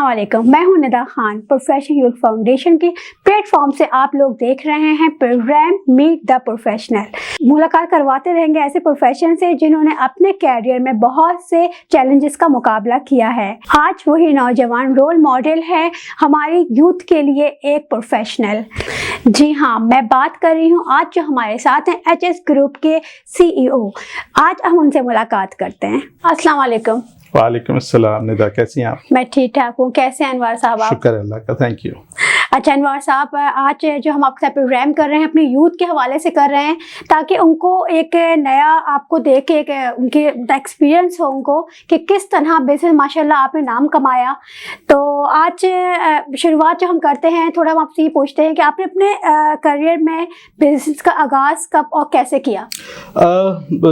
अस्सलाम वालेकुम, मैं हूं Nida Khan. Professional youth foundation के प्लेटफॉर्म से आप लोग देख रहे हैं प्रोग्राम मीट द प्रोफेशनल। मुलाकात करवाते रहेंगे ऐसे प्रोफेशन से जिन्होंने अपने कैरियर में बहुत से चैलेंजेस का मुकाबला किया है। आज वही नौजवान रोल मॉडल है हमारी यूथ के लिए एक प्रोफेशनल। जी हाँ, मैं बात कर रही हूँ आज जो हमारे साथ हैं HS ग्रुप के CEO। आज हम उनसे मुलाकात करते हैं। अस्सलाम वालेकुम। वालेकुम अस्सलाम। निदा, कैसी हैं आप? मैं ठीक ठाक हूँ। कैसे हैं अनवर साहब आप? शुक्र अल्लाह का, थैंक यू। अच्छा अनवर साहब, आज जो हम आपके साथ प्रोग्राम कर रहे हैं अपने यूथ के हवाले से कर रहे हैं ताकि उनको एक नया आपको देख के एक उनके एक्सपीरियंस हो उनको कि किस तरह बिजनेस माशाल्लाह आपने नाम कमाया। तो आज शुरुआत जो हम करते हैं, थोड़ा हम आपसे ये पूछते हैं कि आपने अपने करियर में बिजनेस का आगाज़ कब और कैसे किया?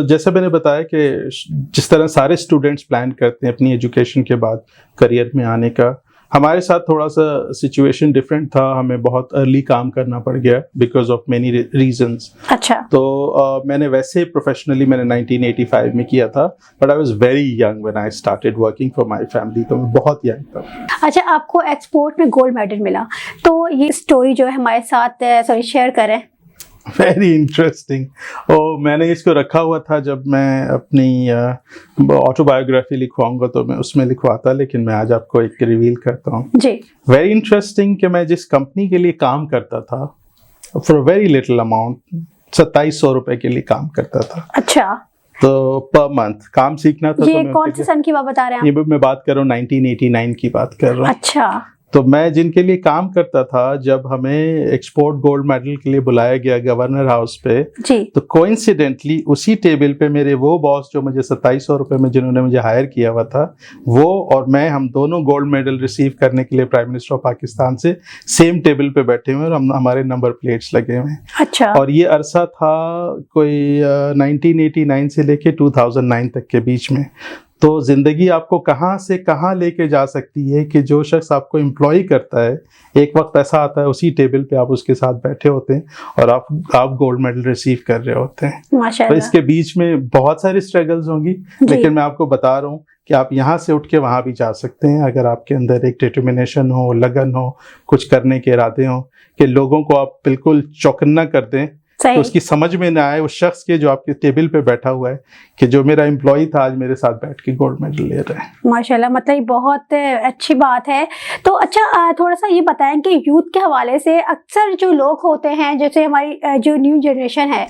जैसा मैंने बताया कि जिस तरह सारे स्टूडेंट्स प्लान करते हैं अपनी एजुकेशन के बाद करियर में आने का, हमारे साथ थोड़ा सा सिचुएशन डिफरेंट था। हमें बहुत अर्ली काम करना पड़ गया बिकॉज ऑफ मेनी रीजंस। अच्छा। तो मैंने वैसे प्रोफेशनली मैंने 1985 में किया था, but I was very young when I started working for my family. तो मैं बहुत यंग था। अच्छा, आपको एक्सपोर्ट में गोल्ड मेडल मिला, तो ये स्टोरी जो है हमारे साथ शेयर करें। Very interesting. और मैंने इसको रखा हुआ था जब मैं अपनी ऑटोबायोग्राफी लिखवाऊंगा तो मैं उसमें लिखवाता, लेकिन मैं आज आपको एक रिवील करता हूँ जी। वेरी इंटरेस्टिंग कि मैं जिस कंपनी के लिए काम करता था फॉर वेरी लिटिल अमाउंट, 2700 रुपए के लिए काम करता था। अच्छा। तो पर मंथ काम सीखना था। ये तो कौन से सन की बात बता रहे हैं? ये मैं बात कर रहा हूँ 1989 की बात कर रहा हूँ। अच्छा। तो मैं जिनके लिए काम करता था, जब हमें एक्सपोर्ट गोल्ड मेडल के लिए बुलाया गया गवर्नर हाउस पे जी, तो कोइंसिडेंटली उसी टेबल पे मेरे वो बॉस जो मुझे 2700 रुपए में जिन्होंने मुझे हायर किया हुआ था, वो और मैं, हम दोनों गोल्ड मेडल रिसीव करने के लिए प्राइम मिनिस्टर ऑफ पाकिस्तान से सेम टेबल पे बैठे हुए और हमारे नंबर प्लेट्स लगे हुए हैं। अच्छा। और ये अरसा था कोई 1989 से लेके 2009 तक के बीच में। तो ज़िंदगी आपको कहाँ से कहाँ लेके जा सकती है कि जो शख्स आपको एम्प्लॉय करता है, एक वक्त ऐसा आता है उसी टेबल पे आप उसके साथ बैठे होते हैं और आप गोल्ड मेडल रिसीव कर रहे होते हैं। माशाल्लाह। तो इसके बीच में बहुत सारी स्ट्रगल्स होंगी, लेकिन मैं आपको बता रहा हूँ कि आप यहाँ से उठ के वहाँ भी जा सकते हैं अगर आपके अंदर एक डिटर्मिनेशन हो, लगन हो, कुछ करने के इरादे हो, कि लोगों को आप बिल्कुल चौकन्ना कर दें तो उसकी समझ में ना आए उस शख्स के जो आपके टेबल पे बैठा हुआ है कि जो मेरा एम्प्लॉय था आज मेरे साथ बैठ के गोल्ड मेडल ले रहा है। माशाल्लाह, मतलब ये बहुत अच्छी बात है। तो अच्छा, थोड़ा सा ये बताएं कि यूथ के हवाले से अक्सर जो लोग होते हैं, जैसे हमारी जो न्यू जनरेशन है,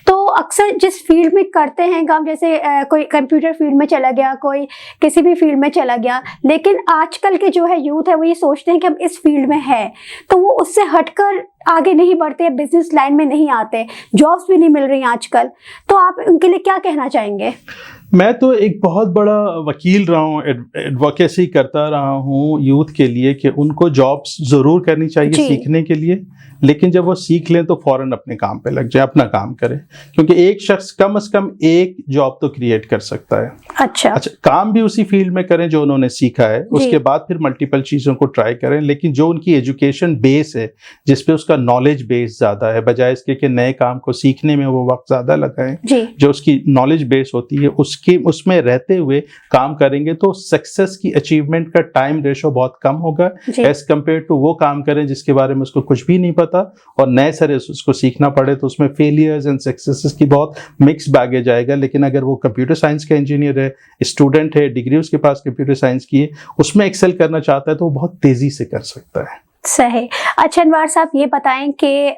तो अक्सर जिस फील्ड में करते हैं काम, जैसे कोई कंप्यूटर फील्ड में चला गया, कोई किसी भी फील्ड में चला गया, लेकिन आजकल के जो है यूथ है वो ये सोचते हैं कि हम इस फील्ड में है, तो वो उससे हटकर आगे नहीं बढ़ते, बिजनेस लाइन में नहीं आते, जॉब्स भी नहीं मिल रही आजकल। तो आप उनके लिए क्या कहना चाहेंगे? मैं तो एक बहुत बड़ा वकील रहा हूँ, एडवोकेसी करता रहा हूँ यूथ के लिए कि उनको जॉब्स ज़रूर करनी चाहिए सीखने के लिए, लेकिन जब वो सीख लें तो फौरन अपने काम पे लग जाए, अपना काम करें, क्योंकि एक शख्स कम से कम एक जॉब तो क्रिएट कर सकता है। अच्छा, काम भी उसी फील्ड में करें जो उन्होंने सीखा है, उसके बाद फिर मल्टीपल चीज़ों को ट्राई करें, लेकिन जो उनकी एजुकेशन बेस है, जिसपे उसका नॉलेज बेस ज़्यादा है, बजाय इसके कि नए काम को सीखने में वो वक्त ज़्यादा लगाएं, जो उसकी नॉलेज बेस होती है उसमें रहते हुए काम करेंगे तो सक्सेस की अचीवमेंट का टाइम रेशो बहुत कम होगा एज कम्पेयर टू वो काम करें जिसके बारे में उसको कुछ भी नहीं पता और नए सरे उसको सीखना पड़े, तो उसमें फेलियर्स एंड सक्सेसेस की बहुत मिक्स बैगेज आएगा। लेकिन अगर वो कंप्यूटर साइंस का इंजीनियर है, स्टूडेंट है, डिग्री उसके पास कंप्यूटर साइंस की है, उसमें एक्सेल करना चाहता है तो वो बहुत तेजी से कर सकता है। सही। अच्छा अनवर साहब, ये बताएं कि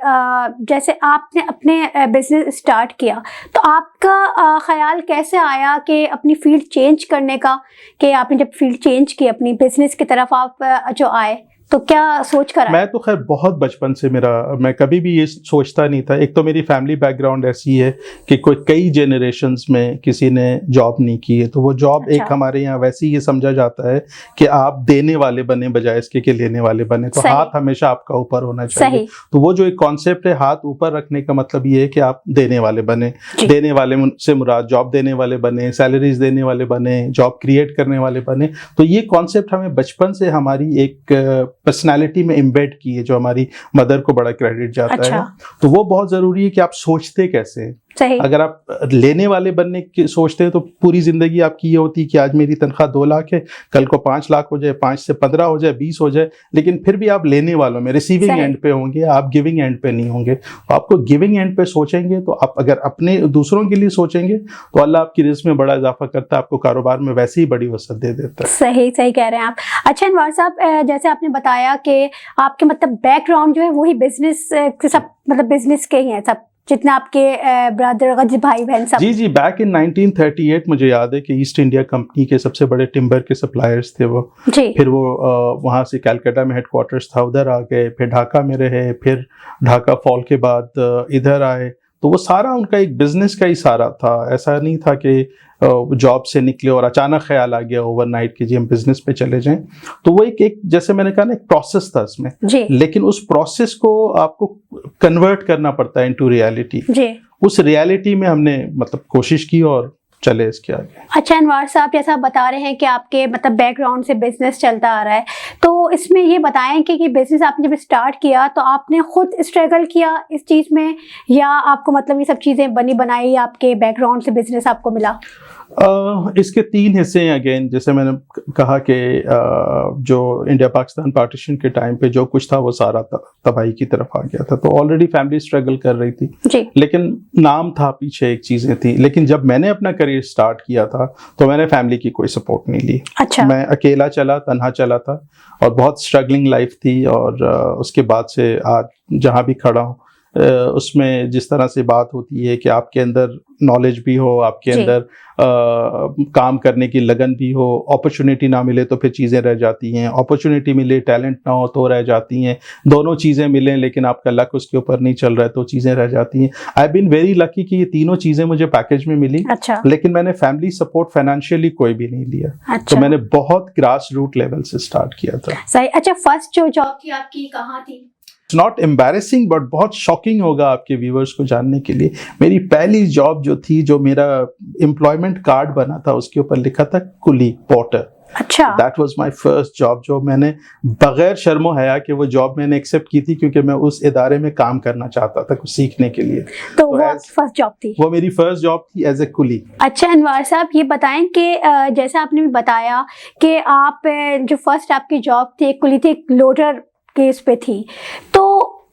जैसे आपने अपने बिजनेस स्टार्ट किया तो आपका ख्याल कैसे आया कि अपनी फील्ड चेंज करने का, कि आपने जब फील्ड चेंज की अपनी बिजनेस की तरफ आप जो आए, तो क्या सोच कर आए? मैं तो खैर बहुत बचपन से मैं कभी भी ये सोचता नहीं था। एक तो मेरी फैमिली बैकग्राउंड ऐसी है कि कई जनरेशंस में किसी ने जॉब नहीं की है, तो वो जॉब एक हमारे यहाँ वैसे ही ये समझा जाता है कि आप देने वाले बने बजाय इसके कि लेने वाले बने, तो हाथ हमेशा आपका ऊपर होना चाहिए। तो वो जो एक कॉन्सेप्ट है हाथ ऊपर रखने का मतलब ये है कि आप देने वाले बने, देने वाले से मुराद जॉब देने वाले बने, सैलरीज देने वाले बने, जॉब क्रिएट करने वाले बने। तो ये कॉन्सेप्ट हमें बचपन से हमारी एक पर्सनालिटी में इम्बेड की है, जो हमारी मदर को बड़ा क्रेडिट जाता है। तो वो बहुत जरूरी है कि आप सोचते कैसे हैं, सही। अगर आप लेने वाले बनने की सोचते हैं तो पूरी जिंदगी आपकी ये होती कि आज मेरी तनख्वाह 2 लाख है, कल को 5 लाख हो जाए, 5 से 15 हो जाए, 20 हो जाए, लेकिन फिर भी आप लेने वालों में रिसीविंग एंड पे होंगे, आप गिविंग एंड पे नहीं होंगे। आपको गिविंग एंड पे सोचेंगे तो आप अगर अपने दूसरों के लिए सोचेंगे तो अल्लाह आपकी रिज़्क में बड़ा इजाफा करता है, आपको कारोबार में वैसे ही बड़ी वसअत दे देता है। सही सही कह रहे हैं आप। अच्छा अनवर साहब, जैसे आपने बताया कि आपके मतलब बैकग्राउंड जो है वही बिजनेस के सब, मतलब बिजनेस के ही हैं सब, जितने आपके ब्रदर भाई बहन सब। जी, बैक इन 1938 मुझे याद है कि ईस्ट इंडिया कंपनी के सबसे बड़े टिम्बर के सप्लायर्स थे वो जी। फिर वो वहाँ से कलकत्ता में हेडक्वार्टर्स था, उधर आ गए, फिर ढाका में रहे, फिर ढाका फॉल के बाद इधर आए। तो वो सारा उनका एक बिजनेस का ही सारा था, ऐसा नहीं था कि जॉब से निकले और अचानक ख्याल आ गया ओवरनाइट कि जी हम बिजनेस पे चले जाएं। तो वो एक जैसे मैंने कहा ना, एक प्रोसेस था इसमें जी। लेकिन उस प्रोसेस को आपको कन्वर्ट करना पड़ता है इनटू रियलिटी जी। उस रियलिटी में हमने मतलब कोशिश की और चले इसके आगे। अच्छा अनवर साहब, जैसा आप बता रहे हैं कि आपके मतलब बैकग्राउंड से बिजनेस चलता आ रहा है, तो इसमें ये बताएं कि ये बिजनेस आपने जब स्टार्ट किया तो आपने खुद स्ट्रगल किया इस चीज में, या आपको मतलब ये सब चीजें बनी बनाई आपके बैकग्राउंड से बिजनेस आपको मिला? इसके 3 हिस्से हैं। अगेन जैसे मैंने कहा कि जो इंडिया पाकिस्तान पार्टीशन के टाइम पे जो कुछ था वो सारा तबाही की तरफ आ गया था, तो ऑलरेडी फैमिली स्ट्रगल कर रही थी जी। लेकिन नाम था, पीछे एक चीजें थी। लेकिन जब मैंने अपना करियर स्टार्ट किया था तो मैंने फैमिली की कोई सपोर्ट नहीं ली। अच्छा। मैं अकेला चला, तन्हा चला था और बहुत स्ट्रगलिंग लाइफ थी। और उसके बाद से आज जहाँ भी खड़ा हूँ उसमें जिस तरह से बात होती है कि आपके अंदर नॉलेज भी हो, आपके अंदर काम करने की लगन भी हो, अपॉर्चुनिटी ना मिले तो फिर चीज़ें रह जाती हैं, अपॉर्चुनिटी मिले टैलेंट ना हो तो रह जाती हैं, दोनों चीज़ें मिलें लेकिन आपका लक उसके ऊपर नहीं चल रहा है तो चीज़ें रह जाती हैं। आई बीन वेरी लकी कि ये तीनों चीज़ें मुझे पैकेज में मिली। अच्छा। लेकिन मैंने फैमिली सपोर्ट फाइनेंशियली कोई भी नहीं लिया। अच्छा। तो मैंने बहुत ग्रास रूट लेवल से स्टार्ट किया था। सही। अच्छा, फर्स्ट जो जॉब थी आपकी कहाँ थी? नॉट एम्बैरेसिंग बट बहुत शॉकिंग होगा आपके व्यूवर्स को जानने के लिए। मेरी पहली जॉब जो थी, जो मेरा एम्प्लॉयमेंट कार्ड बना था उसके ऊपर लिखा था कुली, पोर्टर। अच्छा। That was my first job, जो मैंने बगैर शर्मो हया कि वो जॉब मैंने एक्सेप्ट की थी क्योंकि मैं उस इदारे में काम करना चाहता था कुछ सीखने के लिए। तो वो फर्स्ट जॉब थी? वो मेरी फर्स्ट जॉब थी एज ए कुली। अच्छा अनवर साहब, ये बताएं कि जैसे आपने भी बताया कि आप जो फर्स्ट आपकी जॉब थी एक कुली थी, एक लोडर केस पे थी, तो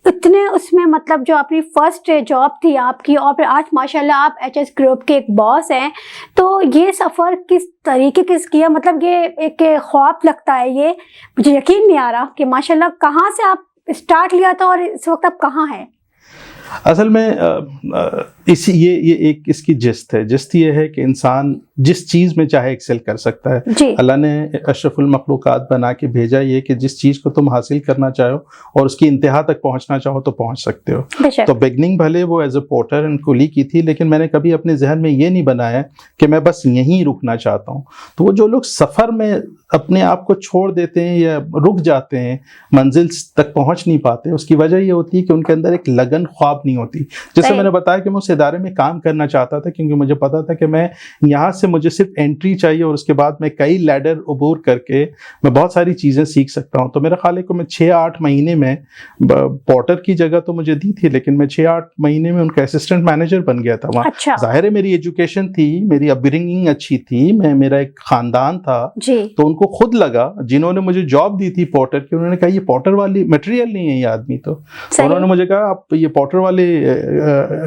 इतने उसमें मतलब जो अपनी फर्स्ट जॉब थी आपकी और फिर आज माशाल्लाह आप एचएस ग्रुप के एक बॉस हैं, तो ये सफ़र किस तरीके किस किया? मतलब ये एक ख्वाब लगता है, ये मुझे यकीन नहीं आ रहा कि माशाल्लाह कहाँ से आप स्टार्ट लिया था और इस वक्त आप कहाँ हैं? असल में इसी ये एक इसकी जिस्त है। जिस्त ये है कि इंसान जिस चीज़ में चाहे एक्सेल कर सकता है। अल्लाह ने अशरफुल मखलूकात बना के भेजा ये कि जिस चीज़ को तुम हासिल करना चाहो और उसकी इंतहा तक पहुंचना चाहो तो पहुंच सकते हो। तो बिगनिंग भले वो एज ए पोर्टर एंड कुली की थी, लेकिन मैंने कभी अपने जहन में ये नहीं बनाया कि मैं बस यहीं रुकना चाहता हूँ। तो वो जो लोग सफ़र में अपने आप को छोड़ देते हैं या रुक जाते हैं, मंजिल तक पहुँच नहीं पाते, उसकी वजह ये होती है कि उनके अंदर एक लगन, ख्वाब नहीं होती। जैसे मैंने बताया कि मैं उस इदारे में काम करना चाहता था क्योंकि मुझे पता था कि मैं यहाँ से मुझे सिर्फ एंट्री चाहिए और उसके बाद मैं कई लैडर अबूर करके मैं बहुत सारी चीज़ें सीख सकता हूँ। तो मेरा ख्याल है कि मैं 6-8 महीने में, पोर्टर की जगह तो मुझे दी थी लेकिन मैं 6-8 महीने में उनका असिस्टेंट मैनेजर बन गया था वहाँ। अच्छा। जाहिर है मेरी एजुकेशन थी, मेरी अपब्रिंगिंग अच्छी थी, मेरा एक खानदान था, तो उनको खुद लगा, जिन्होंने मुझे जॉब दी थी पोर्टर की, उन्होंने कहा ये पोर्टर वाली मटेरियल नहीं है ये आदमी। तो उन्होंने मुझे कहा आप ये पोर्टर वाले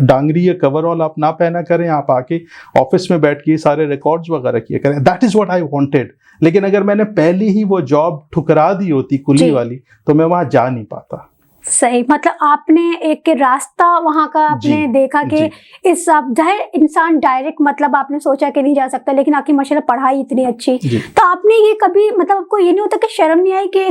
डांगरी या कवरऑल आप ना पहना करें, आप आके ऑफिस में बैठ के सारे रिकॉर्ड्स वगैरह किया करें। That is what I wanted. लेकिन अगर मैंने पहले ही वो जॉब ठुकरा दी होती कुली वाली तो मैं वहां जा नहीं पाता। सही। मतलब आपने एक रास्ता वहाँ का आपने देखा कि इस चाहे इंसान डायरेक्ट, मतलब आपने सोचा कि नहीं जा सकता, लेकिन आपकी माशाल्लाह पढ़ाई इतनी अच्छी, तो आपने ये कभी मतलब आपको ये नहीं होता कि शर्म नहीं आई कि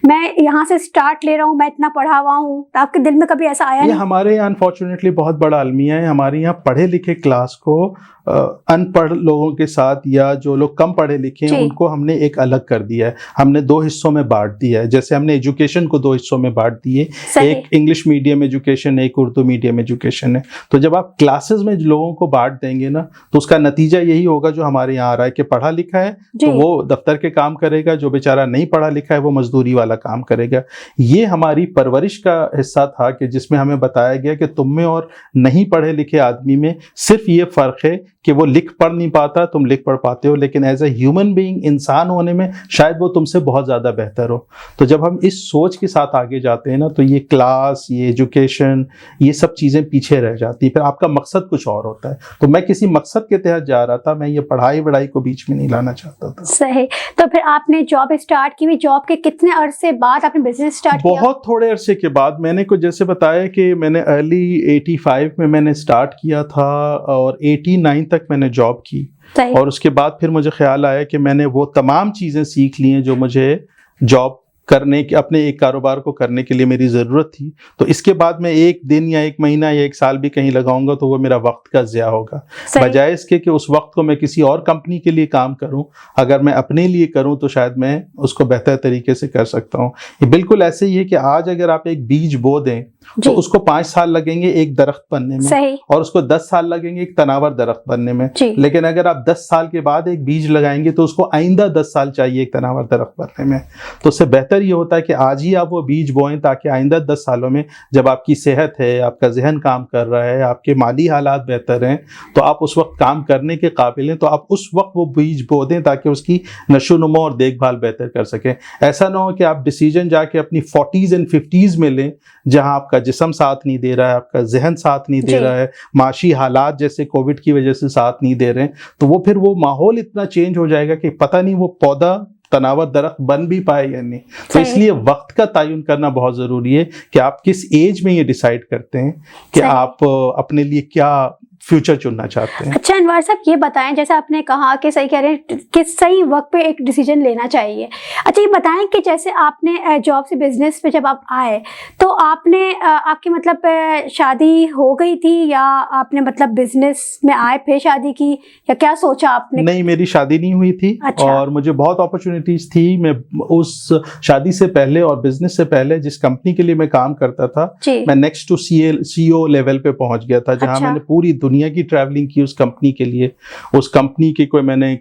मैं यहाँ से स्टार्ट ले रहा हूँ, मैं इतना पढ़ा हुआ हूँ, तो आपके दिल में कभी ऐसा आया? ये हमारे यहाँ अनफॉर्चुनेटली बहुत बड़ा अलमिया है। हमारे यहाँ पढ़े लिखे क्लास को अनपढ़ लोगों के साथ या जो लोग कम पढ़े लिखे हैं उनको हमने एक अलग कर दिया है। हमने 2 हिस्सों में बांट दिया है। जैसे हमने एजुकेशन को 2 हिस्सों में बांट दिए, एक इंग्लिश मीडियम एजुकेशन है, एक उर्दू मीडियम एजुकेशन है। तो जब आप क्लासेस में लोगों को बांट देंगे ना, तो उसका नतीजा यही होगा जो हमारे यहाँ आ रहा है कि पढ़ा लिखा है तो वो दफ्तर के काम करेगा, जो बेचारा नहीं पढ़ा लिखा है वो मजदूरी वाला काम करेगा। ये हमारी परवरिश का हिस्सा था कि जिसमें हमें बताया गया कि तुम में और नहीं पढ़े लिखे आदमी में सिर्फ ये फर्क है कि वो लिख पढ़ नहीं पाता, तुम लिख पढ़ पाते हो, लेकिन एज ए ह्यूमन बीइंग, इंसान होने में शायद वो तुमसे बहुत ज़्यादा बेहतर हो। तो जब हम इस सोच के साथ आगे जाते हैं ना, तो ये क्लास, ये एजुकेशन, ये सब चीज़ें पीछे रह जाती, फिर आपका मकसद कुछ और होता है। तो मैं किसी मकसद के तहत जा रहा था, मैं ये पढ़ाई वढ़ाई को बीच में नहीं लाना चाहता था। सही। तो फिर आपने जॉब स्टार्ट की हुई, जॉब के कितने अरसे बाद आपने बिजनेस स्टार्ट किया? बहुत थोड़े अरसे के बाद। मैंने कुछ जैसे बताया कि मैंने अर्ली 85 में मैंने स्टार्ट किया था और 89 तक मैंने जॉब की, और उसके बाद फिर मुझे ख्याल आया कि मैंने वो तमाम चीज़ें सीख ली हैं जो मुझे जॉब करने के, अपने एक कारोबार को करने के लिए मेरी ज़रूरत थी। तो इसके बाद मैं एक दिन या एक महीना या एक साल भी कहीं लगाऊंगा तो वो मेरा वक्त का ज़िया होगा, बजाय इसके कि उस वक्त को मैं किसी और कंपनी के लिए काम करूं। अगर मैं अपने लिए करूं तो शायद मैं उसको बेहतर तरीके से कर सकता हूं। ये बिल्कुल ऐसे ही है कि आज अगर आप एक बीज बो दें तो उसको 5 साल लगेंगे एक दरख्त बनने में, और उसको 10 साल लगेंगे एक तनावर दरख्त बनने में। लेकिन अगर आप 10 साल के बाद एक बीज लगाएंगे तो उसको आइंदा 10 साल चाहिए एक तनावर दरख्त बनने में। तो उससे बेहतर ये होता है कि आज ही आप वो बीज बोएं, ताकि आइंदा 10 सालों में जब आपकी सेहत है, आपका जहन काम कर रहा है, आपके माली हालात बेहतर हैं, तो आप उस वक्त काम करने के काबिल हैं, तो आप उस वक्त वो बीज बो दें ताकि उसकी नशो-नुमा और देखभाल बेहतर कर सकें। ऐसा ना हो कि आप डिसीजन जाके अपनी 40s एंड 50s में लें, जहां आपका जिस्म साथ नहीं दे रहा है, आपका जहन साथ नहीं दे रहा है, माशी हालात जैसे कोविड की वजह से साथ नहीं दे रहे हैं, तो वो फिर वो माहौल इतना चेंज हो जाएगा कि पता नहीं वो पौधा तनावर दरख्त बन भी पाए या नहीं। तो इसलिए वक्त का तयन करना बहुत ज़रूरी है कि आप किस एज में ये डिसाइड करते हैं कि आप अपने लिए क्या फ्यूचर चुनना चाहते हैं। अच्छा अनवर साहब, ये बताएं, जैसे आपने कहा कि सही कह रहे हैं कि सही वक्त पे एक डिसीजन लेना चाहिए। अच्छा ये बताएं कि जैसे आपने जॉब से बिजनेस पे जब आप आए तो आपने आपकी मतलब शादी हो गई थी, या आपने मतलब बिजनेस में आए फिर शादी की, या क्या सोचा आपने? नहीं, मेरी शादी नहीं हुई थी। अच्छा। और मुझे बहुत अपॉर्चुनिटीज थी। मैं उस शादी से पहले और बिजनेस से पहले जिस कंपनी के लिए मैं काम करता था, मैं नेक्स्ट टू CEO लेवल पे पहुंच गया था, जहां मैंने पूरी दुनिया की ट्रैवलिंग की उस कंपनी के लिए। उस कंपनी की मैंने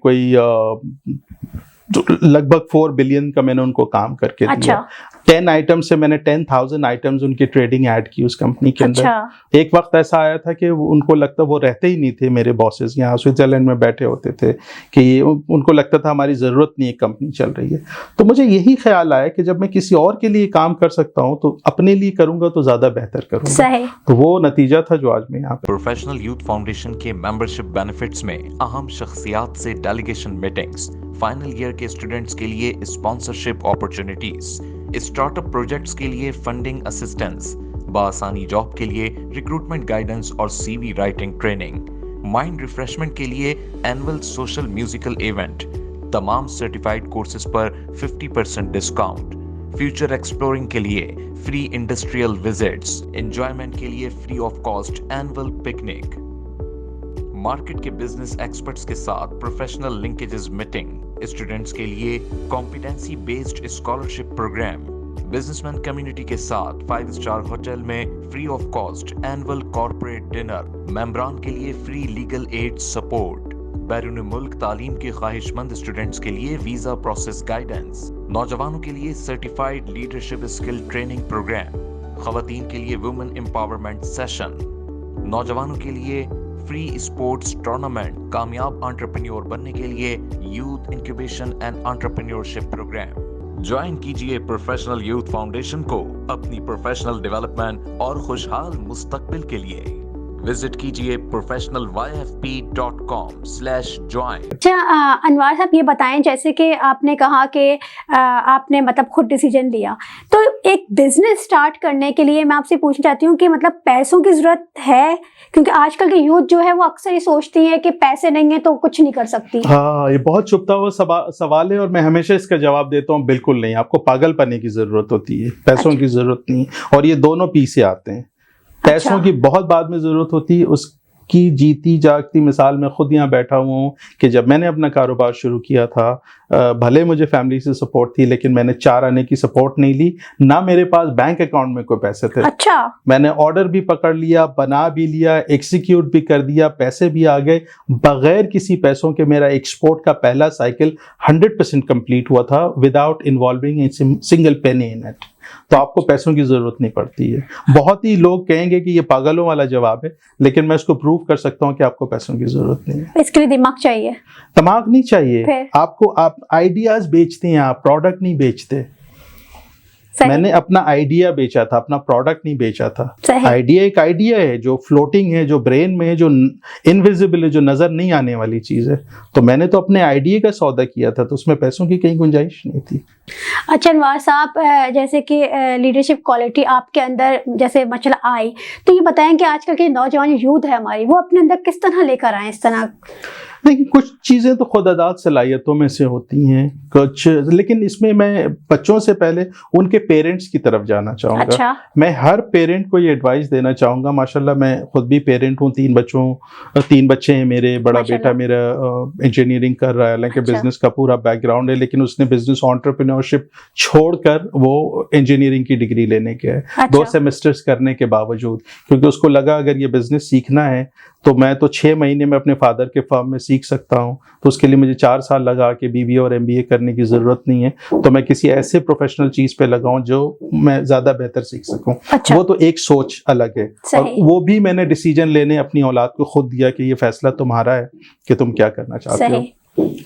लगभग 4 बिलियन का मैंने उनको काम करके दिया। 10 आइटम से मैंने 10,000 आइटम्स उनकी ट्रेडिंग ऐड की उस कंपनी के अंदर। एक वक्त ऐसा आया था कि उनको लगता, वो रहते ही नहीं थे मेरे बॉसेस, यहाँ स्विट्जरलैंड में बैठे होते थे, कि उनको लगता था हमारी ज़रूरत नहीं है, कंपनी चल रही है। तो मुझे यही ख्याल आया कि जब मैं किसी और के लिए काम कर सकता हूँ तो अपने लिए करूँगा तो ज़्यादा बेहतर करूँगा। तो वो नतीजा था जो आज मैं यहाँ पे। प्रोफेशनल यूथ फाउंडेशन के मेंबरशिप बेनिफिट्स में अहम शख्सियात से डेलीगेशन मीटिंग्स, फाइनल ईयर के स्टूडेंट्स के लिए स्पॉन्सरशिप अपॉर्चुनिटीज, स्टार्टअप प्रोजेक्ट्स के लिए फंडिंग असिस्टेंस, बासानी जॉब के लिए रिक्रूटमेंट गाइडेंस और CV writing training, mind refreshment के लिए एनुअल सोशल म्यूजिकल इवेंट, तमाम सर्टिफाइड कोर्सेज पर 50% डिस्काउंट, फ्यूचर एक्सप्लोरिंग के लिए फ्री इंडस्ट्रियल विजिट्स, एंजॉयमेंट के लिए free of cost annual picnic, market के बिजनेस एक्सपर्ट्स के साथ प्रोफेशनल लिंकेजेस मीटिंग, स्टूडेंट्स के लिए competency based scholarship programme, businessman community के साथ 5 स्टार होटल में free of cost annual corporate dinner, मेंबरान के लिए फ्री लीगल एड सपोर्ट, बैरून मुल्क तालीम के ख्वाहिशमंद स्टूडेंट्स के लिए वीजा प्रोसेस गाइडेंस, नौजवानों के लिए certified leadership skill training programme, खवातीन के लिए वुमेन एम्पावरमेंट सेशन, नौजवानों के लिए फ्री स्पोर्ट्स टूर्नामेंट, कामयाब एंटरप्रेन्योर बनने के लिए youth incubation and entrepreneurship programme. Join कीजिए प्रोफेशनल यूथ फाउंडेशन को अपनी प्रोफेशनल डेवलपमेंट और खुशहाल मुस्तकबिल के लिए। विजिट कीजिए professionalyfp.com/join। अच्छा अनवर साहब, ये बताएं, जैसे कि आपने कहा कि आपने मतलब खुद डिसीजन लिया, तो एक बिजनेस स्टार्ट करने के लिए मैं आपसे पूछना चाहती हूँ कि मतलब पैसों की ज़रूरत है? क्योंकि आजकल के यूथ जो है वो अक्सर ये सोचती है कि पैसे नहीं है तो कुछ नहीं कर सकती। हाँ, ये बहुत छुपता हुआ सवाल है और मैं हमेशा इसका जवाब देता हूँ, बिल्कुल नहीं। आपको पागल पने की ज़रूरत होती है, पैसों की ज़रूरत नहीं। और ये दोनों पी से आते हैं। पैसों की बहुत बाद में ज़रूरत होती है, की जीती जागती मिसाल मैं खुद यहाँ बैठा हुआ हूँ कि जब मैंने अपना कारोबार शुरू किया था, भले मुझे फैमिली से सपोर्ट थी, लेकिन मैंने 4 आने की सपोर्ट नहीं ली, ना मेरे पास बैंक अकाउंट में कोई पैसे थे। अच्छा। मैंने ऑर्डर भी पकड़ लिया, बना भी लिया, एग्जीक्यूट भी कर दिया, पैसे भी आ गए, बगैर किसी पैसों के मेरा एक्सपोर्ट का पहला साइकिल 100% कंप्लीट हुआ था without involving a single penny in it. तो आपको पैसों की जरूरत नहीं पड़ती है। बहुत ही लोग कहेंगे कि ये पागलों वाला जवाब है, लेकिन मैं इसको प्रूव कर सकता हूँ कि आपको पैसों की जरूरत नहीं है। इसके लिए दिमाग चाहिए, दिमाग नहीं चाहिए आपको। आप आइडियाज बेचते हैं, आप प्रोडक्ट नहीं बेचते। मैंने अपना आइडिया बेचा था, अपना प्रोडक्ट नहीं बेचा था। आइडिया एक आइडिया है जो फ्लोटिंग है, जो ब्रेन में है, जो इनविजिबल है, जो नजर नहीं आने वाली चीज है। तो मैंने तो अपने आइडिया का सौदा किया था, तो उसमें पैसों की कहीं गुंजाइश नहीं थी। अच्छा अनवार साहब, जैसे कि लीडरशिप क्वालिटी आपके अंदर जैसे मसला आई, तो ये बताएं कि आजकल के नौजवान यूथ है हमारी, वो अपने अंदर किस तरह लेकर आए इस तरह? देखिए, कुछ चीज़ें तो खुदादाद सलाहियतों में से होती हैं कुछ, लेकिन इसमें मैं बच्चों से पहले उनके पेरेंट्स की तरफ जाना चाहूँगा। अच्छा। मैं हर पेरेंट को ये एडवाइस देना चाहूँगा। माशाल्लाह मैं खुद भी पेरेंट हूँ, 3 बच्चे हैं मेरे। बड़ा बेटा मेरा इंजीनियरिंग कर रहा है, हालांकि बिजनेस का पूरा बैकग्राउंड है, लेकिन उसने बिजनेस एंटरप्रेन्योरशिप छोड़कर वो इंजीनियरिंग की डिग्री लेने के है। 2 सेमेस्टर्स करने के बावजूद, क्योंकि उसको लगा अगर ये बिजनेस सीखना है तो मैं तो 6 महीने में अपने फादर के फर्म में सीख सकता हूँ, तो उसके लिए मुझे 4 साल लगा के BBA और MBA करने की ज़रूरत नहीं है, तो मैं किसी ऐसे प्रोफेशनल चीज़ पे लगाऊं जो मैं ज़्यादा बेहतर सीख सकूं। अच्छा। वो तो एक सोच अलग है, और वो भी मैंने डिसीजन लेने अपनी औलाद को खुद दिया कि ये फैसला तुम्हारा है कि तुम क्या करना चाहते हो।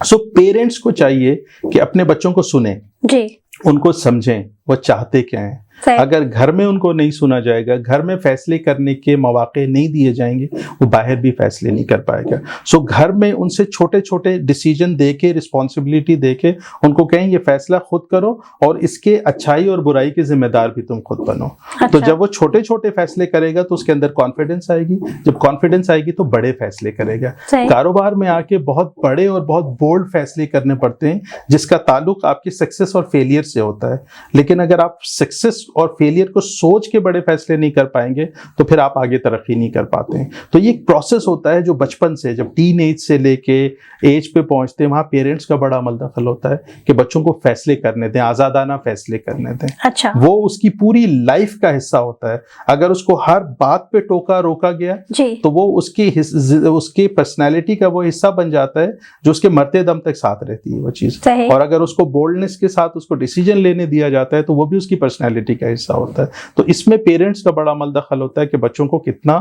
सो पेरेंट्स को चाहिए कि अपने बच्चों को सुने जी, उनको समझें वो चाहते क्या हैं। अगर घर में उनको नहीं सुना जाएगा, घर में फैसले करने के मौके नहीं दिए जाएंगे, वो बाहर भी फैसले नहीं कर पाएगा। सो घर में उनसे छोटे छोटे डिसीजन दे के, रिस्पॉन्सिबिलिटी दे के उनको कहें ये फैसला खुद करो और इसके अच्छाई और बुराई के जिम्मेदार भी तुम खुद बनो। अच्छा। तो जब वो छोटे छोटे फैसले करेगा तो उसके अंदर कॉन्फिडेंस आएगी, जब कॉन्फिडेंस आएगी तो बड़े फैसले करेगा। कारोबार में आके बहुत बड़े और बहुत बोल्ड फैसले करने पड़ते हैं जिसका ताल्लुक आपकी सक्सेस और फेलियर से होता है, लेकिन अगर आप सक्सेस और फेलियर को सोच के बड़े फैसले नहीं कर पाएंगे तो फिर आप आगे तरक्की नहीं कर पाते हैं। तो ये एक प्रोसेस होता है जो बचपन से, जब टीन एज से लेके एज पे पहुंचते हैं, वहां पेरेंट्स का बड़ा अमल दखल होता है कि बच्चों को फैसले करने दें, आजादाना फैसले करने दें। अच्छा। वो उसकी पूरी लाइफ का हिस्सा होता है। अगर उसको हर बात पे टोका रोका गया तो वो उसकी पर्सनैलिटी का वो हिस्सा बन जाता है जो उसके मरते दम तक साथ रहती है वो चीज। और अगर उसको बोल्डनेस के साथ उसको डिसीजन लेने दिया जाता है तो वो भी उसकी पर्सनैलिटी का हिस्सा होता है। तो इसमें पेरेंट्स का बड़ा अमल दखल होता है कि बच्चों को कितना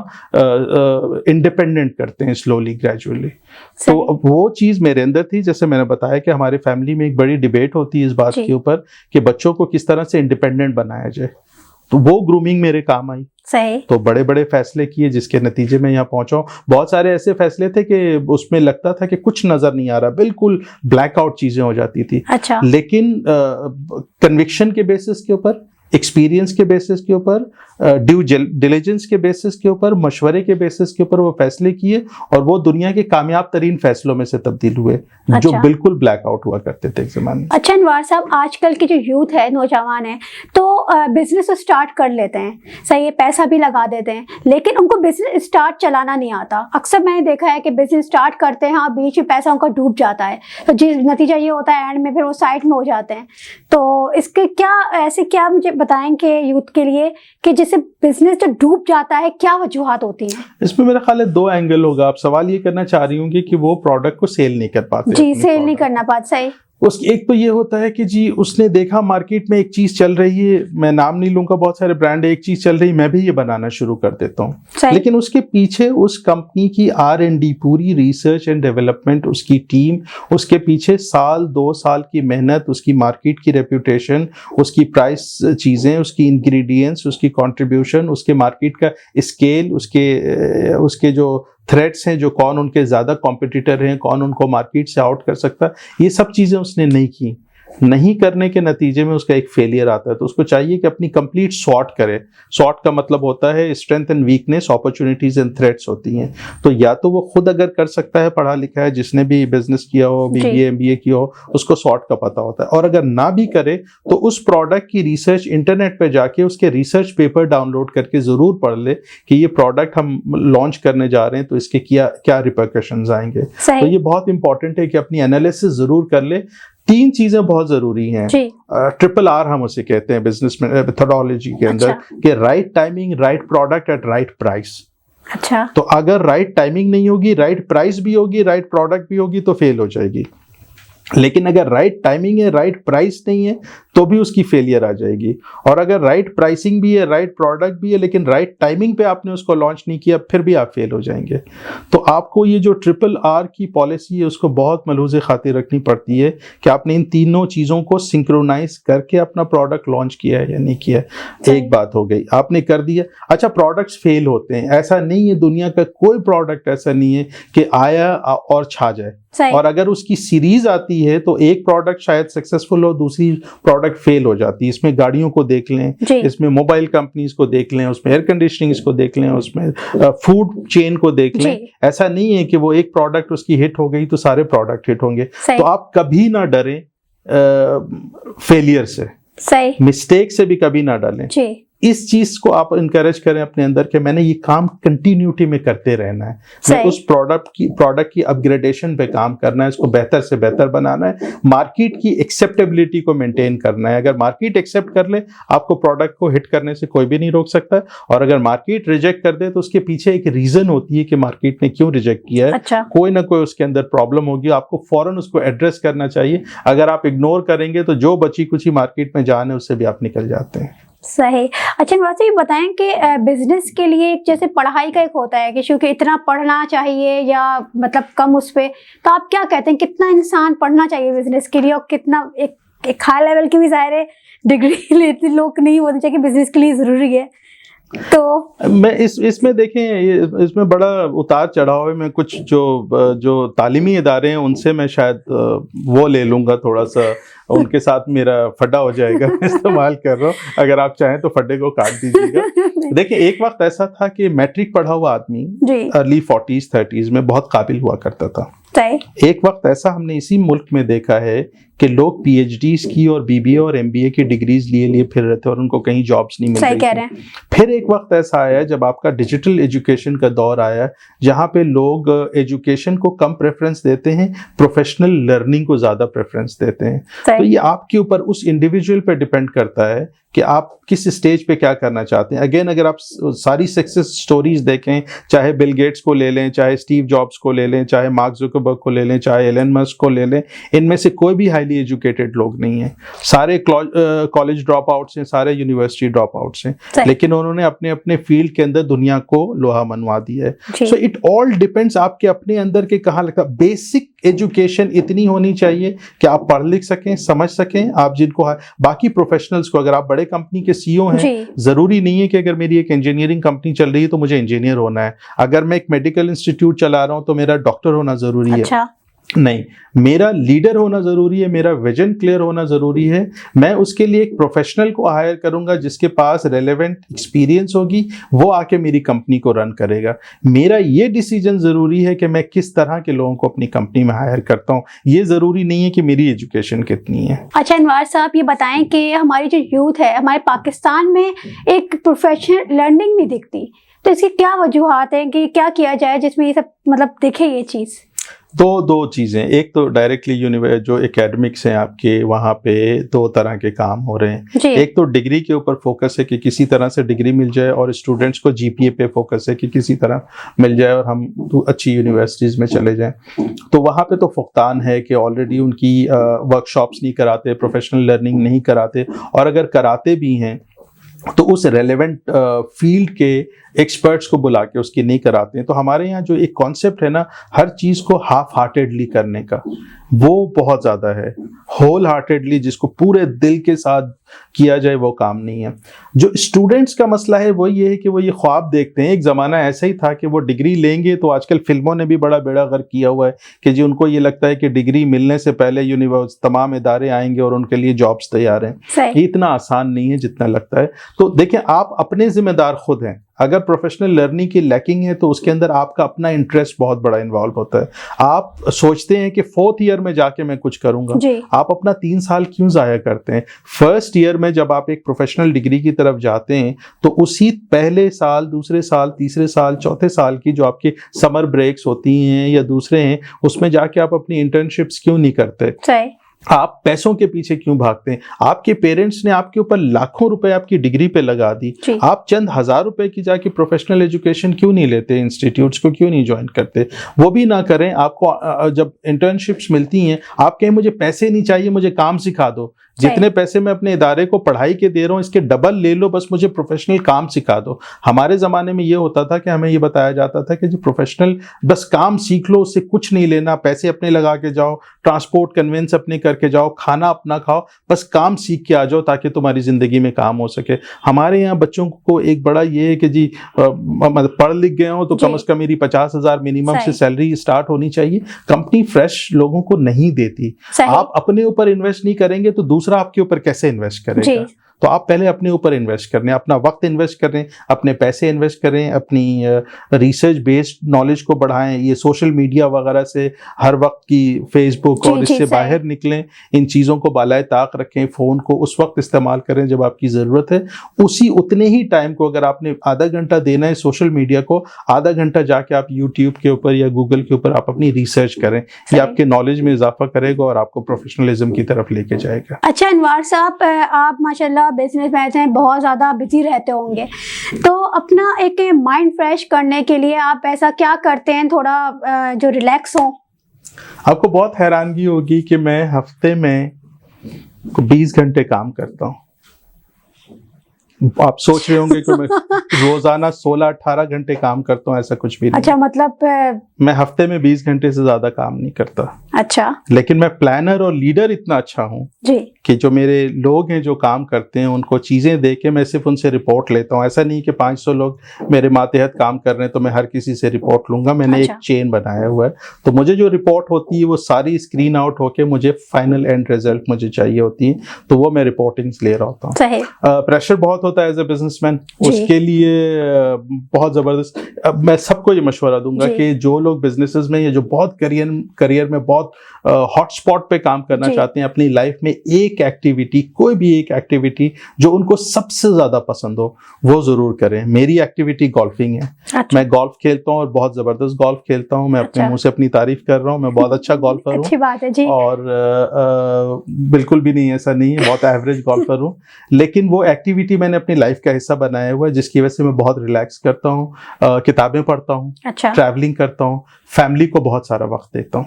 इंडिपेंडेंट करते हैं स्लोली ग्रेजुअली। तो वो चीज मेरे अंदर थी। जैसे मैंने बताया कि हमारे फैमिली में एक बड़ी डिबेट होती है इस बात के ऊपर कि बच्चों को किस तरह से इंडिपेंडेंट बनाया जाए, तो वो ग्रूमिंग मेरे काम आई। सही। तो बड़े बड़े फैसले किए जिसके नतीजे में यहाँ पहुंचा हूं। बहुत सारे ऐसे फैसले थे कि उसमें लगता था कि कुछ नजर नहीं आ रहा, बिल्कुल ब्लैकआउट चीजें हो जाती थी। अच्छा। लेकिन कन्विक्शन के बेसिस के ऊपर, एक्सपीरियंस के बेसिस के ऊपर, ड्यू डिलिजेंस के बेसिस के ऊपर, मशवरे के बेसिस के ऊपर वो फैसले किए और वो दुनिया के कामयाब तरीन फैसलों में से तब्दील हुए। अच्छा। जो बिल्कुल ब्लैकआउट हुआ करते थे एक जमाने में। अच्छा अनवार साहब, आजकल के जो यूथ है, नौजवान है, तो बिजनेस स्टार्ट कर लेते हैं, सही है, पैसा भी लगा देते हैं, लेकिन उनको बिजनेस स्टार्ट चलाना नहीं आता। अक्सर मैंने देखा है कि बिजनेस स्टार्ट करते हैं और बीच में पैसा उनका डूब जाता है, तो जिस नतीजा ये होता है एंड में फिर वो साइड में हो जाते हैं। तो इसके क्या ऐसे क्या मुझे बताएंगे यूथ के लिए कि जैसे बिजनेस जो डूब जाता है, क्या वजूहात होती हैं? इसमें मेरा ख्याल है 2 एंगल होगा। आप सवाल ये करना चाह रही होंगी कि वो प्रोडक्ट को सेल नहीं कर पाते। जी, सेल नहीं करना पाते। सही। उसकी एक तो ये होता है कि जी उसने देखा मार्केट में एक चीज चल रही है, मैं नाम नहीं लूंगा, बहुत सारे ब्रांड है, एक चीज चल रही, मैं भी ये बनाना शुरू कर देता हूँ। लेकिन उसके पीछे उस कंपनी की R&D, पूरी रिसर्च एंड डेवलपमेंट, उसकी टीम, उसके पीछे 1-2 साल की मेहनत, उसकी मार्केट की रेप्यूटेशन, उसकी प्राइस चीजें, उसकी इंग्रेडिएंट्स, उसकी कॉन्ट्रीब्यूशन, उसके मार्केट का स्केल, उसके जो थ्रेट्स हैं, जो कौन उनके ज्यादा कॉम्पिटिटर हैं, कौन उनको मार्केट से आउट कर सकता है, ये सब चीजें उसने नहीं की। नहीं करने के नतीजे में उसका एक फेलियर आता है। तो उसको चाहिए कि अपनी कंप्लीट स्वॉट करे। स्वॉट का मतलब होता है strength and weakness, opportunities and threats होती हैं। तो या तो वो खुद अगर कर सकता है, पढ़ा लिखा है, जिसने भी बिजनेस किया हो, बीबीए एमबीए किया हो, उसको स्वॉट का पता होता है। और अगर ना भी करे तो उस प्रोडक्ट की रिसर्च इंटरनेट पे जाके उसके रिसर्च पेपर डाउनलोड करके जरूर पढ़ ले कि ये प्रोडक्ट हम लॉन्च करने जा रहे हैं तो इसके क्या रिपरकशंस आएंगे। तो ये बहुत इंपॉर्टेंट है कि अपनी एनालिसिस जरूर कर ले। 3 चीजें बहुत जरूरी हैं। ट्रिपल आर हम उसे कहते हैं बिजनेस मेथोडोलॉजी के अंदर, कि right timing, right product at right price. अच्छा, तो अगर राइट टाइमिंग नहीं होगी, राइट प्राइस भी होगी, राइट प्रोडक्ट भी होगी तो फेल हो जाएगी। लेकिन अगर राइट टाइमिंग है, राइट प्राइस नहीं है तो भी उसकी फेलियर आ जाएगी। और अगर राइट प्राइसिंग भी है, राइट प्रोडक्ट भी है, लेकिन राइट टाइमिंग पे आपने उसको लॉन्च नहीं किया, फिर भी आप फेल हो जाएंगे। तो आपको ये जो ट्रिपल आर की पॉलिसी है उसको बहुत मलहूज़े खातिर रखनी पड़ती है कि आपने इन तीनों चीज़ों को सिंक्रोनाइज करके अपना प्रोडक्ट लॉन्च किया है या नहीं किया है। एक बात हो गई, आपने कर दिया। अच्छा, प्रोडक्ट्स फेल होते हैं, ऐसा नहीं है, दुनिया का कोई प्रोडक्ट ऐसा नहीं है कि आया और छा जाए। और अगर उसकी सीरीज आती है तो एक प्रोडक्ट शायद सक्सेसफुल हो, दूसरी प्रोडक्ट फेल हो जाती है। इसमें गाड़ियों को देख लें, इसमें मोबाइल कंपनीज को देख लें, उसमें एयर कंडीशनिंग को देख लें, उसमें फूड चेन को देख लें। ऐसा नहीं है कि वो एक प्रोडक्ट उसकी हिट हो गई तो सारे प्रोडक्ट हिट होंगे। तो आप कभी ना डरें फेलियर से, मिस्टेक से भी कभी ना डरें। इस चीज को आप इनकरेज करें अपने अंदर कि मैंने ये काम कंटिन्यूटी में करते रहना है। मैं उस प्रोडक्ट की अपग्रेडेशन पे काम करना है, इसको बेहतर से बेहतर बनाना है, मार्केट की एक्सेप्टेबिलिटी को मेंटेन करना है। अगर मार्केट एक्सेप्ट कर ले, आपको प्रोडक्ट को हिट करने से कोई भी नहीं रोक सकता है। और अगर मार्केट रिजेक्ट कर दे तो उसके पीछे एक रीजन होती है कि मार्केट ने क्यों रिजेक्ट किया है। अच्छा। कोई ना कोई उसके अंदर प्रॉब्लम होगी, आपको फौरन उसको एड्रेस करना चाहिए। अगर आप इग्नोर करेंगे तो जो बची कुची मार्केट में जान है उससे भी आप निकल जाते हैं। सही। अच्छा, वैसे ये बताएं कि बिजनेस के लिए जैसे पढ़ाई का एक होता है कि क्योंकि इतना पढ़ना चाहिए या मतलब कम उस पे, तो आप क्या कहते हैं कितना इंसान पढ़ना चाहिए बिजनेस के लिए, और कितना एक हाई लेवल की भी ज़ाहिर है डिग्री लेते लोग नहीं होनी चाहिए बिजनेस के लिए ज़रूरी है। तो मैं इसमें देखें, इसमें बड़ा उतार चढ़ाव है। मैं कुछ जो तालीमी इदारे हैं उनसे मैं शायद वो ले लूँगा, थोड़ा सा उनके साथ मेरा फड्डा हो जाएगा। मैं इस्तेमाल कर रहा हूँ, अगर आप चाहें तो फड्डे को काट दीजिएगा। देखिए, एक वक्त ऐसा था कि मैट्रिक पढ़ा हुआ आदमी अर्ली 40s 30s में बहुत काबिल हुआ करता था। एक वक्त ऐसा हमने इसी मुल्क में देखा है कि लोग पीएचडीज की और बीबीए और एमबीए की डिग्रीज लिए फिर रहे थे और उनको कहीं जॉब्स नहीं मिल रही थी। फिर एक वक्त ऐसा आया जब आपका डिजिटल एजुकेशन का दौर आया, जहाँ पे लोग एजुकेशन को कम प्रेफरेंस देते हैं, प्रोफेशनल लर्निंग को ज्यादा प्रेफरेंस देते हैं। तो ये आपके ऊपर, उस इंडिविजुअल पे डिपेंड करता है कि आप किस स्टेज पे क्या करना चाहते हैं। अगेन, अगर आप सारी सक्सेस स्टोरीज देखें, चाहे बिल गेट्स को ले लें, चाहे स्टीव जॉब्स को ले लें, चाहे मार्क जुकरबर्ग को ले लें, चाहे एलन मस्क को ले लें, इनमें से कोई भी हाईली एजुकेटेड लोग नहीं है। सारे कॉलेज ड्रॉप आउट्स हैं, सारे यूनिवर्सिटी ड्रॉप आउट्स हैं, लेकिन उन्होंने अपने अपने फील्ड के अंदर दुनिया को लोहा मनवा दिया है। सो इट ऑल डिपेंड्स आपके अपने अंदर के कहाँ लगता है। बेसिक एजुकेशन इतनी होनी चाहिए कि आप पढ़ लिख सकें, समझ सकें। आप जिनको बाकी प्रोफेशनल्स को, अगर आप बड़े कंपनी के सीईओ हैं, जरूरी नहीं है कि अगर मेरी एक इंजीनियरिंग कंपनी चल रही है तो मुझे इंजीनियर होना है। अगर मैं एक मेडिकल इंस्टीट्यूट चला रहा हूं तो मेरा डॉक्टर होना जरूरी है। नहीं, मेरा लीडर होना जरूरी है, मेरा विजन क्लियर होना जरूरी है। मैं उसके लिए एक प्रोफेशनल को हायर करूंगा जिसके पास रेलेवेंट एक्सपीरियंस होगी, वो आके मेरी कंपनी को रन करेगा। मेरा ये डिसीजन जरूरी है कि मैं किस तरह के लोगों को अपनी कंपनी में हायर करता हूँ। ये जरूरी नहीं है कि मेरी एजुकेशन कितनी है। अच्छा अनवर साहब, ये बताएं कि हमारी जो यूथ है, हमारे पाकिस्तान में एक प्रोफेशनल लर्निंग नहीं दिखती, तो इसकी क्या वजूहात हैं कि क्या किया जाए जिसमें ये सब मतलब दिखे ये चीज़? दो चीज़ें। एक तो डायरेक्टली जो एकेडमिक्स हैं आपके, वहाँ पे 2 तरह के काम हो रहे हैं। एक तो डिग्री के ऊपर फोकस है कि किसी तरह से डिग्री मिल जाए, और स्टूडेंट्स को जीपीए पे फोकस है कि किसी तरह मिल जाए और हम अच्छी यूनिवर्सिटीज़ में चले जाएं। तो वहाँ पे तो फुकतान है कि ऑलरेडी उनकी वर्कशॉप्स नहीं कराते, प्रोफेशनल लर्निंग नहीं कराते, और अगर कराते भी हैं तो उस रेलेवेंट फील्ड के एक्सपर्ट्स को बुला के उसकी नहीं कराते हैं। तो हमारे यहाँ जो एक कॉन्सेप्ट है ना, हर चीज़ को हाफ हार्टेडली करने का, वो बहुत ज़्यादा है। होल हार्टेडली, जिसको पूरे दिल के साथ किया जाए वो काम नहीं है। जो स्टूडेंट्स का मसला है वो ये है कि वो ये ख्वाब देखते हैं। एक ज़माना ऐसा ही था कि वो डिग्री लेंगे, तो आजकल फिल्मों ने भी बड़ा बेड़ा गर्क किया हुआ है कि जी उनको ये लगता है कि डिग्री मिलने से पहले यूनिवर्सिटी तमाम इदारे आएंगे और उनके लिए जॉब्स तैयार हैं। ये इतना आसान नहीं है जितना लगता है। तो देखें, आप अपने जिम्मेदार खुद हैं। अगर प्रोफेशनल लर्निंग की लैकिंग है तो उसके अंदर आपका अपना इंटरेस्ट बहुत बड़ा इन्वॉल्व होता है। आप सोचते हैं कि 4th ईयर में जाके मैं कुछ करूंगा, आप अपना 3 साल क्यों ज़ाया करते हैं? फर्स्ट ईयर में जब आप एक प्रोफेशनल डिग्री की तरफ जाते हैं तो उसी पहले साल, दूसरे साल, तीसरे साल, चौथे साल की जो आपकी समर ब्रेक्स होती हैं या दूसरे हैं, उसमें जाके आप अपनी इंटर्नशिप्स क्यों नहीं करते? आप पैसों के पीछे क्यों भागते हैं? आपके पेरेंट्स ने आपके ऊपर लाखों रुपए आपकी डिग्री पे लगा दी, आप चंद हजार रुपए की जाके प्रोफेशनल एजुकेशन क्यों नहीं लेते? इंस्टीट्यूट्स को क्यों नहीं ज्वाइन करते? वो भी ना करें। आपको जब इंटर्नशिप्स मिलती हैं, आप कहें मुझे पैसे नहीं चाहिए, मुझे काम सिखा दो। जितने पैसे मैं अपने इदारे को पढ़ाई के दे रहा हूँ इसके डबल ले लो, बस मुझे प्रोफेशनल काम सिखा दो। हमारे ज़माने में ये होता था कि हमें ये बताया जाता था कि जो प्रोफेशनल बस काम सीख लो, उससे कुछ नहीं लेना, पैसे अपने लगा के जाओ, ट्रांसपोर्ट कन्वेंस अपने करके जाओ, खाना अपना खाओ, बस काम सीख के आ जाओ ताकि तुम्हारी ज़िंदगी में काम हो सके। हमारे यहाँ बच्चों को एक बड़ा ये है कि जी मतलब पढ़ लिख गए हो तो कम से कम मेरी 50,000 मिनिमम से सैलरी स्टार्ट होनी चाहिए। कंपनी फ्रेश लोगों को नहीं देती। आप अपने ऊपर इन्वेस्ट नहीं करेंगे तो दूसरा आपके ऊपर कैसे इन्वेस्ट करेगा? तो आप पहले अपने ऊपर इन्वेस्ट करें, अपना वक्त इन्वेस्ट करें, अपने पैसे इन्वेस्ट करें, अपनी रिसर्च बेस्ड नॉलेज को बढ़ाएं। ये सोशल मीडिया वगैरह से हर वक्त की फेसबुक और इससे बाहर निकलें, इन चीज़ों को बालाए ताक रखें। फ़ोन को उस वक्त इस्तेमाल करें जब आपकी ज़रूरत है। उतने ही टाइम को अगर आपने आधा घंटा देना है सोशल मीडिया को, आधा घंटा जाके आप यूट्यूब के ऊपर या गूगल के ऊपर आप अपनी रिसर्च करें। ये आपके नॉलेज में इजाफा करेगा और आपको प्रोफेशनलिज्म की तरफ लेके जाएगा। अच्छा अनवर साहब, आप माशाल्लाह बिजनेसमैन हैं, बहुत ज़्यादा बिजी रहते होंगे, तो अपना एक माइंड फ्रेश करने के लिए आप ऐसा क्या करते हैं थोड़ा जो रिलैक्स हो? आपको बहुत हैरानगी होगी कि मैं हफ्ते में 20 घंटे काम करता हूँ। आप सोच रहे होंगे कि मैं रोजाना 16-18 घंटे काम करता हूँ, ऐसा कुछ भी नहीं। अच्छा, मतलब मैं हफ्ते में 20 घंटे से ज्यादा काम नहीं करता। अच्छा। लेकिन मैं प्लानर और लीडर इतना अच्छा हूँ कि जो मेरे लोग हैं जो काम करते हैं उनको चीजें दे के मैं सिर्फ उनसे रिपोर्ट लेता हूँ। ऐसा नहीं कि 500 लोग मेरे मातहत काम कर रहे हैं तो मैं हर किसी से रिपोर्ट लूंगा। मैंने एक चेन बनाया हुआ है, तो मुझे जो रिपोर्ट होती है वो सारी स्क्रीन आउट होके मुझे फाइनल एंड रिजल्ट मुझे चाहिए होती है, तो वो मैं रिपोर्टिंग्स ले रहा होता हूँ। प्रेशर बहुत होता है एज ए बिजनेसमैन, उसके लिए बहुत जबरदस्त। मैं सबको ये मशवरा दूंगा कि जो लोग बिजनेसेस में या जो बहुत करियर में बहुत हॉटस्पॉट पे काम करना चाहते हैं, अपनी लाइफ में एक एक्टिविटी, कोई भी एक एक्टिविटी जो उनको सबसे ज्यादा पसंद हो वो जरूर करें। मेरी एक्टिविटी गोल्फिंग है। अच्छा। मैं गोल्फ खेलता हूँ और बहुत जबरदस्त गोल्फ खेलता हूँ। मैं अपने मुंह से अपनी तारीफ कर रहा हूँ, मैं बहुत अच्छा गोल्फर हूँ। अच्छी बात है जी। और बिल्कुल भी नहीं, ऐसा नहीं है, बहुत एवरेज गोल्फर हूँ। लेकिन वो एक्टिविटी मैंने अपनी लाइफ का हिस्सा बनाया हुआ है जिसकी वजह से मैं बहुत रिलैक्स करता हूँ। किताबें पढ़ता हूँ, ट्रैवलिंग करता हूँ, फैमिली को बहुत सारा वक्त देता हूँ।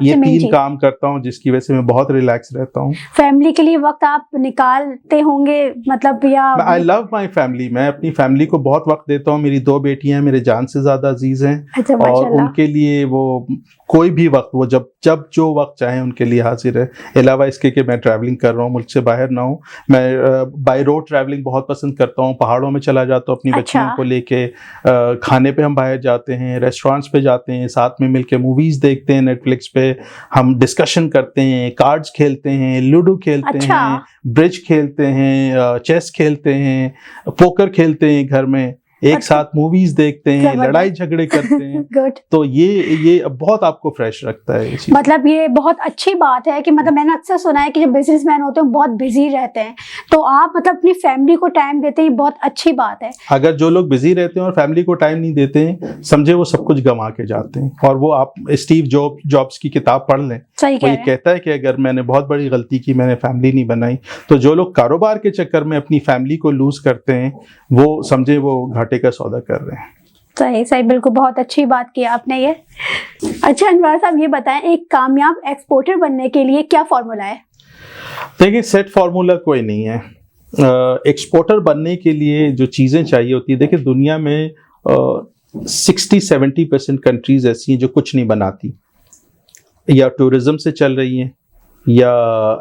ये 3 काम करता हूँ जिसकी वजह से मैं बहुत रिलैक्स रहता हूँ। फैमिली के लिए वक्त आप निकालते होंगे, मतलब या आई लव माई फैमिली। मैं अपनी फैमिली को बहुत वक्त देता हूँ। मेरी 2 बेटियां मेरे जान से ज्यादा अजीज हैं। अच्छा, और उनके लिए वो कोई भी वक्त, वो जब जो वक्त चाहे उनके लिए हाजिर है। अलावा इसके कि मैं ट्रैवलिंग कर रहा हूँ, मुल्क से बाहर ना हूँ। मैं बाय रोड ट्रैवलिंग बहुत पसंद करता हूँ। पहाड़ों में चला जाता हूँ अपनी बच्चियों को लेके। खाने पे हम बाहर जाते हैं, रेस्टोरेंट्स पे जाते हैं, साथ में मिलके मूवीज देखते हैं, नेटफ्लिक्स पे हम डिस्कशन करते हैं, कार्ड्स खेलते हैं, लूडो खेलते हैं, ब्रिज खेलते हैं, चेस खेलते हैं, पोकर खेलते हैं घर में, एक साथ मूवीज देखते हैं, लड़ाई झगड़े करते हैं। तो ये बहुत आपको फ्रेश रखता है। मतलब ये बहुत अच्छी बात है कि मतलब मैंने अक्सर सुना है कि जो बिजनेसमैन होते हैं बहुत बिजी रहते हैं, तो आप मतलब अपनी फैमिली को टाइम देते हैं, बहुत अच्छी बात है। अगर जो लोग बिजी रहते हैं और फैमिली को टाइम नहीं देते हैं, समझे वो सब कुछ गंवा के जाते हैं। और वो आप स्टीव जॉब्स की किताब पढ़ लें, वो ये कहता है कि अगर मैंने बहुत बड़ी गलती की, मैंने फैमिली नहीं बनाई। तो जो लोग कारोबार के चक्कर में अपनी फैमिली को लूज करते हैं वो समझे वो घाटे का सौदा कर रहे हैं। सही, बिल्कुल, बहुत अच्छी बात की आपने ये। अच्छा अनवर साहब, ये बताएं एक कामयाब एक्सपोर्टर बनने के लिए क्या फॉर्मूला है? देखिए, सेट फॉर्मूला कोई नहीं है। एक्सपोर्टर बनने के लिए जो चीज़ें चाहिए होती है, देखिए दुनिया में 60-70% कंट्रीज ऐसी हैं जो कुछ नहीं बनाती, या टूरिज्म से चल रही हैं, या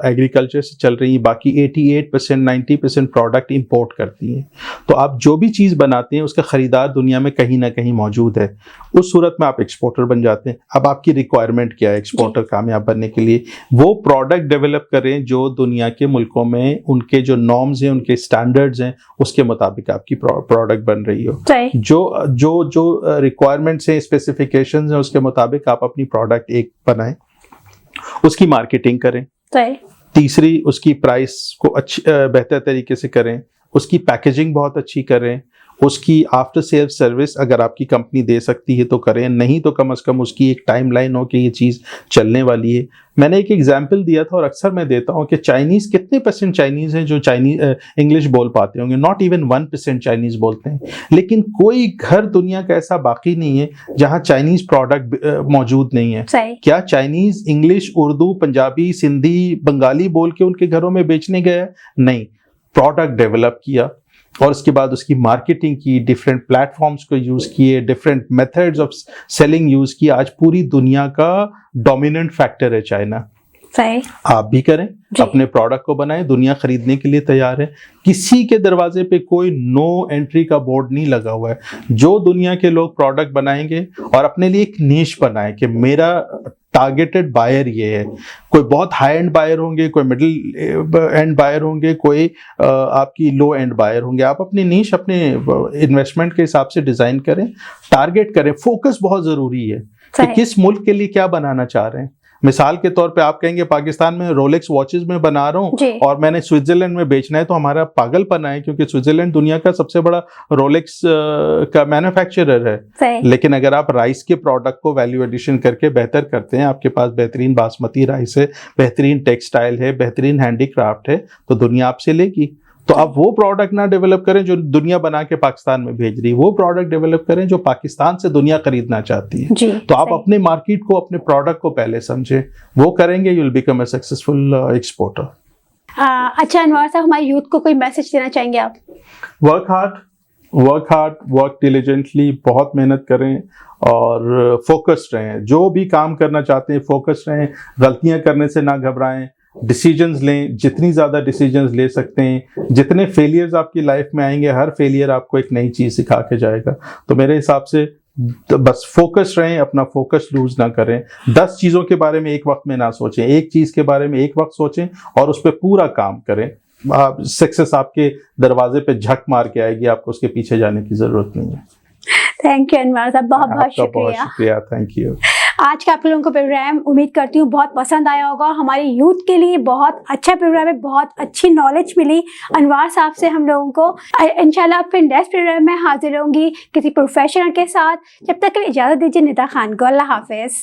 एग्रीकल्चर से चल रही हैं, बाकी 88% 90% प्रोडक्ट इंपोर्ट करती हैं। तो आप जो भी चीज़ बनाते हैं उसका ख़रीदार दुनिया में कहीं ना कहीं मौजूद है। उस सूरत में आप एक्सपोर्टर बन जाते हैं। अब आपकी रिक्वायरमेंट क्या है एक्सपोर्टर कामयाब बनने के लिए? वो प्रोडक्ट डेवलप करें जो दुनिया के मुल्कों में उनके जो नॉर्म्स हैं, उनके स्टैंडर्ड्स हैं, उसके मुताबिक आपकी प्रोडक्ट बन रही हो। जो जो जो रिक्वायरमेंट्स हैं, स्पेसिफिकेशंस हैं, उसके मुताबिक आप अपनी प्रोडक्ट एक बनाएं, उसकी मार्केटिंग करें। तीसरी, उसकी प्राइस को अच्छी बेहतर तरीके से करें, उसकी पैकेजिंग बहुत अच्छी करें, उसकी आफ्टर सेल सर्विस अगर आपकी कंपनी दे सकती है तो करें, नहीं तो कम से कम उसकी एक टाइमलाइन हो कि ये चीज़ चलने वाली है। मैंने एक एग्जांपल दिया था और अक्सर मैं देता हूँ कि चाइनीज़, कितने परसेंट चाइनीज़ हैं जो इंग्लिश बोल पाते होंगे? नॉट इवन 1% चाइनीज़ बोलते हैं। लेकिन कोई घर दुनिया का ऐसा बाकी नहीं है जहाँ चाइनीज़ प्रोडक्ट मौजूद नहीं है। क्या चाइनीज़ इंग्लिश, उर्दू, पंजाबी, सिंधी, बंगाली बोल के उनके घरों में बेचने गया? नहीं, प्रोडक्ट डेवलप किया और उसके बाद उसकी मार्केटिंग की, डिफरेंट प्लेटफॉर्म्स को यूज़ किए, different methods of selling use किए। आज पूरी दुनिया का डोमिनेंट फैक्टर है चाइना। आप भी करें, अपने प्रोडक्ट को बनाएं, दुनिया खरीदने के लिए तैयार है। किसी के दरवाजे पे कोई नो एंट्री का बोर्ड नहीं लगा हुआ है। जो दुनिया के लोग प्रोडक्ट बनाएंगे और अपने लिए एक नीश बनाएं कि मेरा टारगेटेड बायर ये है। कोई बहुत हाई एंड बायर होंगे, कोई मिडिल एंड बायर होंगे, कोई आपकी लो एंड बायर होंगे। आप अपनी नीश अपने इन्वेस्टमेंट के हिसाब से डिजाइन करें, टारगेट करें। फोकस बहुत जरूरी है कि किस मुल्क के लिए क्या बनाना चाह रहे हैं। मिसाल के तौर पे आप कहेंगे पाकिस्तान में रोलेक्स वॉचेस में बना रहा हूँ और मैंने स्विट्जरलैंड में बेचना है, तो हमारा पागलपन है, क्योंकि स्विट्जरलैंड दुनिया का सबसे बड़ा रोलेक्स का मैन्युफैक्चरर है। लेकिन अगर आप राइस के प्रोडक्ट को वैल्यू एडिशन करके बेहतर करते हैं, आपके पास बेहतरीन बासमती राइस है, बेहतरीन टेक्सटाइल है, बेहतरीन हैंडीक्राफ्ट है, तो दुनिया आपसे लेगी। तो आप वो प्रोडक्ट ना डेवलप करें जो दुनिया बना के पाकिस्तान में भेज रही है, वो प्रोडक्ट डेवलप करें जो पाकिस्तान से दुनिया खरीदना चाहती है। तो आप अपने मार्केट को, अपने प्रोडक्ट को पहले समझें, वो करेंगे, you will become a successful exporter. अच्छा अनवर साहब, हमारे यूथ को कोई मैसेज देना चाहेंगे आप? वर्क हार्ड, वर्क डिलिजेंटली, बहुत मेहनत करें और फोकस्ड रहें। जो भी काम करना चाहते हैं फोकस्ड रहें, गलतियां करने से ना घबराएं, डिसीजंस लें, जितनी ज़्यादा डिसीजंस ले सकते हैं। जितने फेलियर्स आपकी लाइफ में आएंगे, हर फेलियर आपको एक नई चीज़ सिखा के जाएगा। तो मेरे हिसाब से तो बस फोकस रहें, अपना फोकस लूज ना करें। 10 चीज़ों के बारे में एक वक्त में ना सोचें, एक चीज़ के बारे में एक वक्त सोचें और उस पर पूरा काम करें। सक्सेस आपके दरवाजे पे झक मार के आएगी, आपको उसके पीछे जाने की ज़रूरत नहीं है। थैंक यू अनवर साहब, बहुत बहुत शुक्रिया। Thank you. आज का आप लोगों को प्रोग्राम उम्मीद करती हूँ बहुत पसंद आया होगा। हमारे यूथ के लिए बहुत अच्छा प्रोग्राम है, बहुत अच्छी नॉलेज मिली अनवर साहब से हम लोगों को। इंशाल्लाह फिर नेक्स्ट प्रोग्राम में हाजिर होंगी किसी प्रोफेशनल के साथ। जब तक के लिए इजाज़त दीजिए निदा खान को। अल्लाह हाफिज़।